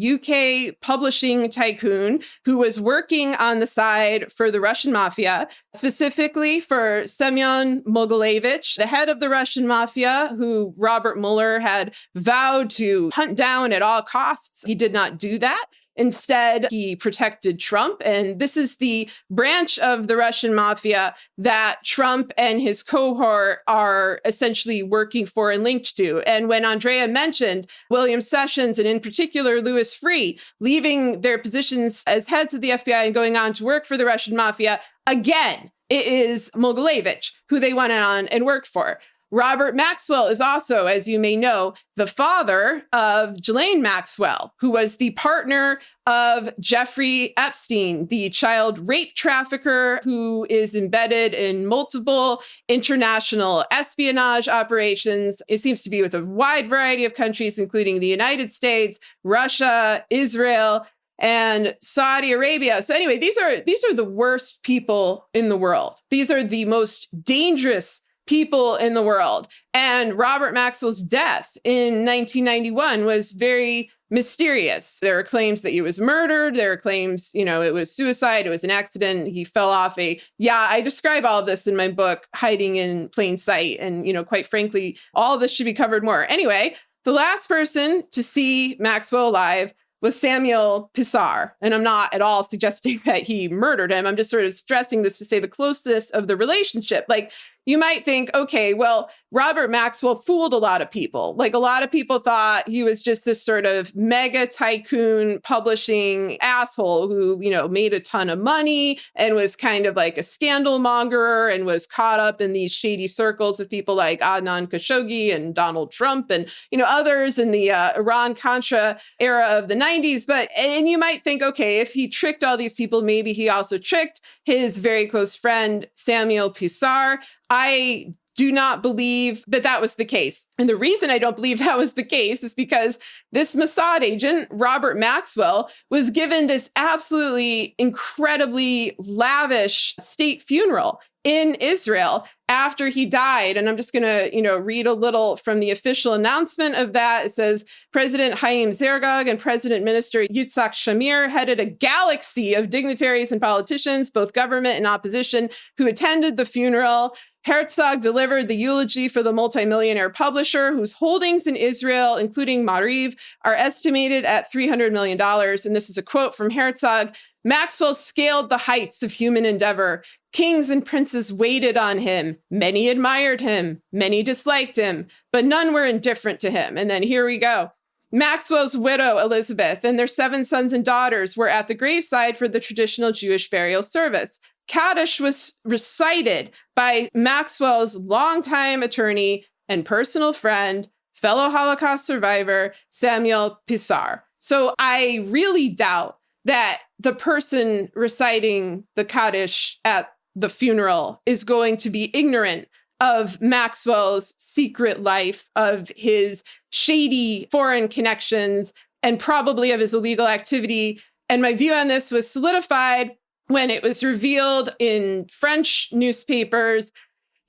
UK publishing tycoon who was working on the side for the Russian mafia, specifically for Semyon Mogilevich, the head of the Russian mafia, who Robert Mueller had vowed to hunt down at all costs. He did not do that. Instead, he protected Trump. And this is the branch of the Russian mafia that Trump and his cohort are essentially working for and linked to. And when Andrea mentioned William Sessions, and in particular Louis Freeh, leaving their positions as heads of the FBI and going on to work for the Russian mafia, again, it is Mogilevich who they went on and worked for. Robert Maxwell is also, as you may know, the father of Ghislaine Maxwell, who was the partner of Jeffrey Epstein, the child rape trafficker who is embedded in multiple international espionage operations. It seems to be with a wide variety of countries, including the United States, Russia, Israel, and Saudi Arabia. So anyway, these are the worst people in the world. These are the most dangerous people in the world. And Robert Maxwell's death in 1991 was very mysterious. There are claims that he was murdered. There are claims, it was suicide. It was an accident. He fell off I describe all of this in my book, Hiding in Plain Sight. And, quite frankly, all of this should be covered more. Anyway, the last person to see Maxwell alive was Samuel Pisar. And I'm not at all suggesting that he murdered him. I'm just sort of stressing this to say the closeness of the relationship. Like, you might think, okay, well, Robert Maxwell fooled a lot of people. Like, a lot of people thought he was just this sort of mega tycoon publishing asshole who, made a ton of money and was kind of like a scandal mongerer and was caught up in these shady circles of people like Adnan Khashoggi and Donald Trump and, others in the Iran-Contra era of the 90s. And you might think, okay, if he tricked all these people, maybe he also tricked his very close friend, Samuel Pisar. I do not believe that that was the case. And the reason I don't believe that was the case is because this Mossad agent, Robert Maxwell, was given this absolutely incredibly lavish state funeral in Israel after he died. And I'm just going to, read a little from the official announcement of that. It says, President Haim Zergog and President Minister Yitzhak Shamir headed a galaxy of dignitaries and politicians, both government and opposition, who attended the funeral. Herzog delivered the eulogy for the multimillionaire publisher whose holdings in Israel, including Maariv, are estimated at $300 million. And this is a quote from Herzog. Maxwell scaled the heights of human endeavor. Kings and princes waited on him. Many admired him. Many disliked him, but none were indifferent to him. And then here we go. Maxwell's widow, Elizabeth, and their 7 sons and daughters were at the graveside for the traditional Jewish burial service. Kaddish was recited by Maxwell's longtime attorney and personal friend, fellow Holocaust survivor, Samuel Pisar. So I really doubt that the person reciting the Kaddish at the funeral is going to be ignorant of Maxwell's secret life, of his shady foreign connections, and probably of his illegal activity. And my view on this was solidified when it was revealed in French newspapers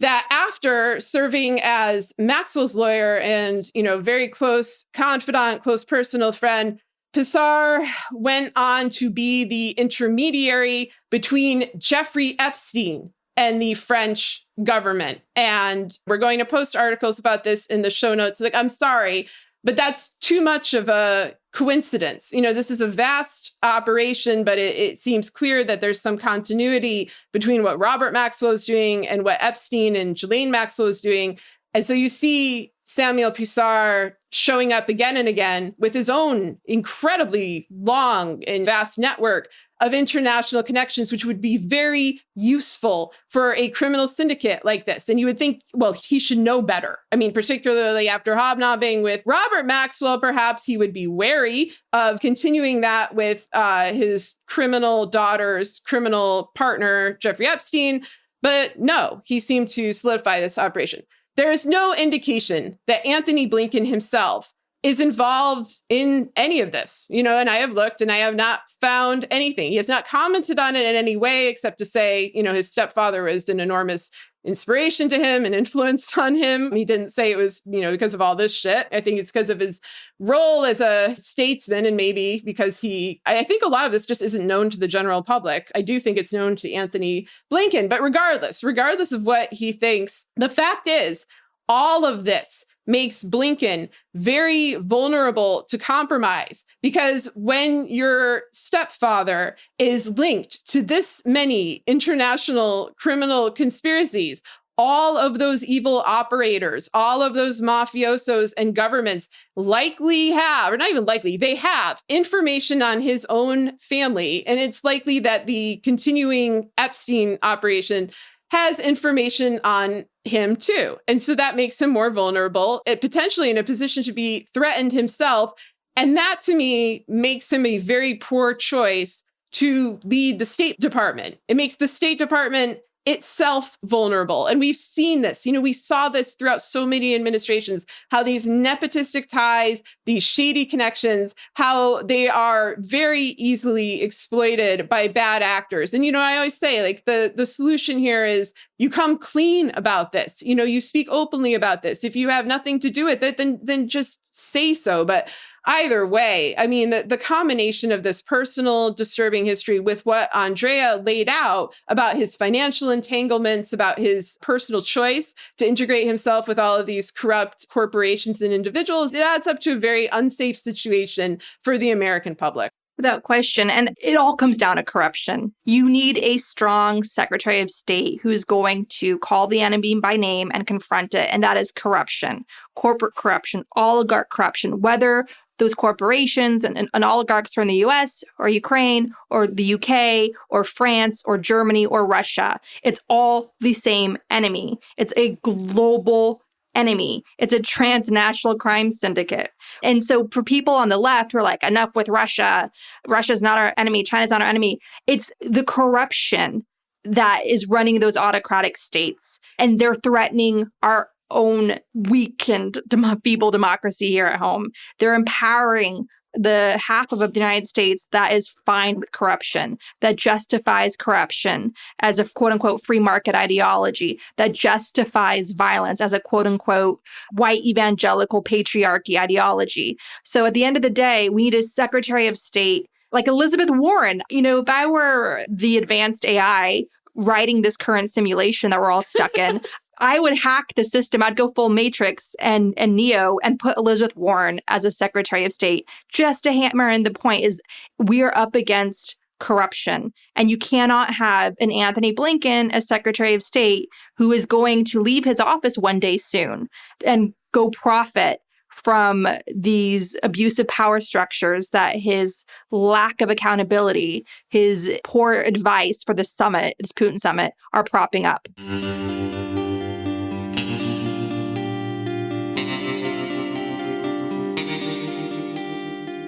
that after serving as Maxwell's lawyer and, very close confidant, close personal friend, Pisar went on to be the intermediary between Jeffrey Epstein and the French government. And we're going to post articles about this in the show notes. Like, I'm sorry, but that's too much of a coincidence. This is a vast operation, but it seems clear that there's some continuity between what Robert Maxwell is doing and what Epstein and Ghislaine Maxwell is doing. And so you see Samuel Pisar showing up again and again with his own incredibly long and vast network of international connections, which would be very useful for a criminal syndicate like this. And you would think, well, he should know better. I mean, particularly after hobnobbing with Robert Maxwell, perhaps he would be wary of continuing that with his criminal daughter's criminal partner, Jeffrey Epstein. But no, he seemed to solidify this operation. There is no indication that Antony Blinken himself is involved in any of this, and I have looked and I have not found anything. He has not commented on it in any way except to say, his stepfather was an enormous inspiration to him and influence on him. He didn't say it was, because of all this shit. I think it's because of his role as a statesman, and maybe because I think a lot of this just isn't known to the general public. I do think it's known to Antony Blinken, but regardless of what he thinks, the fact is all of this makes Blinken very vulnerable to compromise, because when your stepfather is linked to this many international criminal conspiracies, all of those evil operators, all of those mafiosos and governments likely have, or not even likely, they have information on his own family. And it's likely that the continuing Epstein operation has information on him too. And so that makes him more vulnerable, potentially in a position to be threatened himself. And that to me makes him a very poor choice to lead the State Department. It makes the State Department itself vulnerable. And we've seen this, we saw this throughout so many administrations, how these nepotistic ties, these shady connections, how they are very easily exploited by bad actors. And, I always say, like, the solution here is you come clean about this. You speak openly about this. If you have nothing to do with it, then just say so. But either way, I mean, the combination of this personal disturbing history with what Andrea laid out about his financial entanglements, about his personal choice to integrate himself with all of these corrupt corporations and individuals, it adds up to a very unsafe situation for the American public. Without question. And it all comes down to corruption. You need a strong Secretary of State who's going to call the enemy by name and confront it. And that is corruption, corporate corruption, oligarch corruption, whether those corporations and oligarchs are in the US or Ukraine or the UK or France or Germany or Russia. It's all the same enemy. It's a global enemy. It's a transnational crime syndicate. And so for people on the left who are like, enough with Russia, Russia's not our enemy, China's not our enemy, it's the corruption that is running those autocratic states. And they're threatening our own weakened, feeble democracy here at home. They're empowering the half of the United States that is fine with corruption, that justifies corruption as a quote unquote free market ideology, that justifies violence as a quote unquote white evangelical patriarchy ideology. So at the end of the day, we need a Secretary of State like Elizabeth Warren. If I were the advanced AI writing this current simulation that we're all stuck in, I would hack the system. I'd go full Matrix and Neo and put Elizabeth Warren as a Secretary of State just to hammer in the point is we are up against corruption. And you cannot have an Antony Blinken as Secretary of State who is going to leave his office one day soon and go profit from these abusive power structures that his lack of accountability, his poor advice for the summit, this Putin summit, are propping up.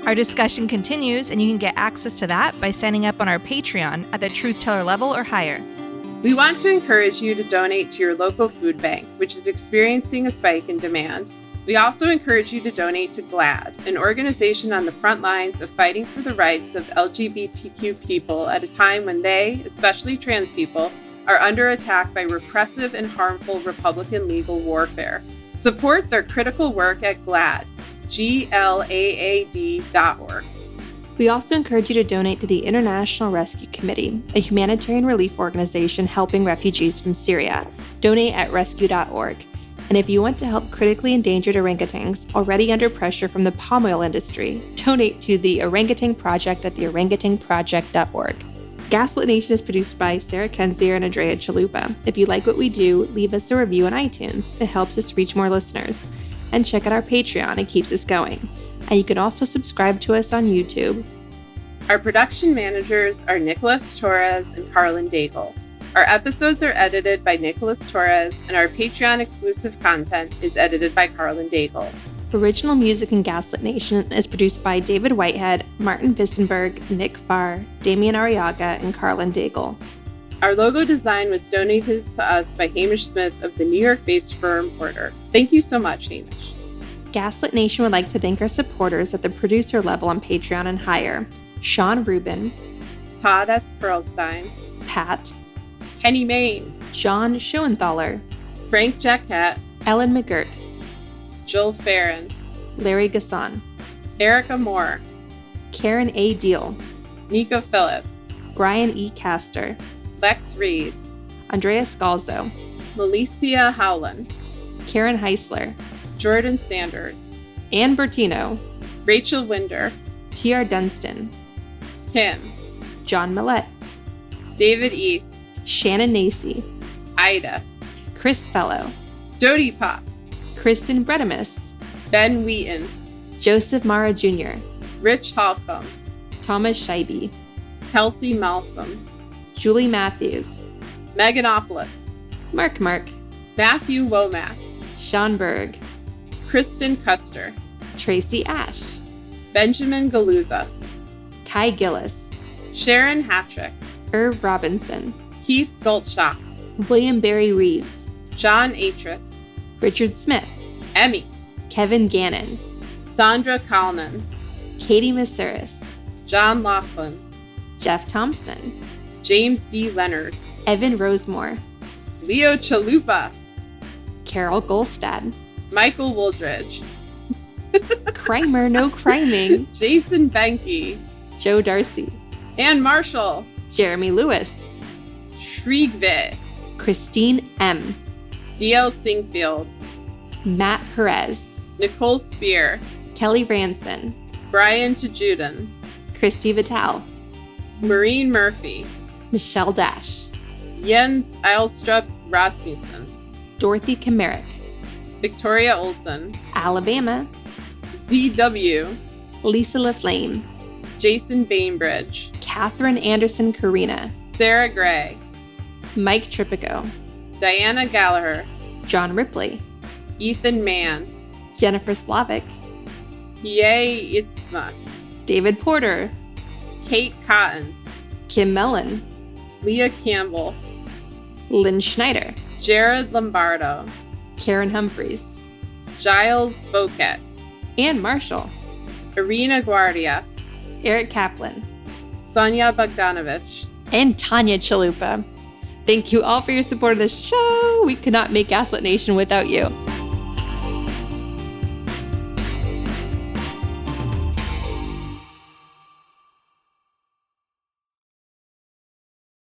Our discussion continues, and you can get access to that by signing up on our Patreon at the Truth Teller level or higher. We want to encourage you to donate to your local food bank, which is experiencing a spike in demand. We also encourage you to donate to GLAAD, an organization on the front lines of fighting for the rights of LGBTQ people at a time when they, especially trans people, are under attack by repressive and harmful Republican legal warfare. Support their critical work at GLAAD, GLAAD.org. We also encourage you to donate to the International Rescue Committee, a humanitarian relief organization helping refugees from Syria. Donate at rescue.org. And if you want to help critically endangered orangutans already under pressure from the palm oil industry, donate to the Orangutan Project at theorangutanproject.org. Gaslit Nation is produced by Sarah Kenzier and Andrea Chalupa. If you like what we do, leave us a review on iTunes. It helps us reach more listeners. And check out our Patreon, it keeps us going. And you can also subscribe to us on YouTube. Our production managers are Nicholas Torres and Carlin Daigle. Our episodes are edited by Nicholas Torres, and our Patreon exclusive content is edited by Carlin Daigle. Original music in Gaslit Nation is produced by David Whitehead, Martin Vissenberg, Nick Farr, Damian Arriaga, and Carlin Daigle. Our logo design was donated to us by Hamish Smith of the New York-based firm Porter. Thank you so much, Hamish. Gaslit Nation would like to thank our supporters at the producer level on Patreon and higher: Sean Rubin, Todd S. Perlstein, Pat, Kenny Main, John Schoenthaler, Frank Jacquette, Ellen McGirt, Jill Farron, Larry Gasson, Erica Moore, Karen A. Deal, Nika Phillips, Brian E. Castor, Lex Reed, Andrea Scalzo, Malicia Howland, Karen Heisler, Jordan Sanders, Ann Bertino, Rachel Winder, T.R. Dunstan, Kim, John Millett, David East, Shannon Nacy, Ida, Chris Fellow, Jody Pop, Kristen Bredemus, Ben Wheaton, Joseph Mara Jr., Rich Holcomb, Thomas Scheibe, Kelsey Malsom, Julie Matthews, Meganopolis, Mark, Matthew Womack, Sean Berg, Kristen Custer, Tracy Ash, Benjamin Galuza, Kai Gillis, Sharon Hattrick, Irv Robinson, Keith Goldschach, William Barry Reeves, John Atris, Richard Smith, Emmy, Kevin Gannon, Sandra Collins, Katie Masuris, John Laughlin, Jeff Thompson, James D. Leonard, Evan Rosemore, Leo Chalupa, Carol Golstad, Michael Wooldridge, Crimer No Criming, Jason Benke, Joe Darcy, Ann Marshall, Jeremy Lewis, Shriegve, Christine M., D.L. Singfield, Matt Perez, Nicole Spear, Kelly Ranson, Brian Tajudin, Christy Vitale, Maureen Murphy, Michelle Dash, Jens Eilstrup Rasmussen, Dorothy Kamerick, Victoria Olson, Alabama, ZW, Lisa LaFlame, Jason Bainbridge, Catherine Anderson Karina, Sarah Gray, Mike Tripico, Diana Gallagher, John Ripley, Ethan Mann, Jennifer Slavic, Yay Itzma, David Porter, Kate Cotton, Kim Mellon, Leah Campbell, Lynn Schneider, Jared Lombardo, Karen Humphreys, Giles Boquet, Ann Marshall, Irina Guardia, Eric Kaplan, Sonia Bogdanovich. and Tanya Chalupa. Thank you all for your support of the show. We could not make Gaslit Nation without you.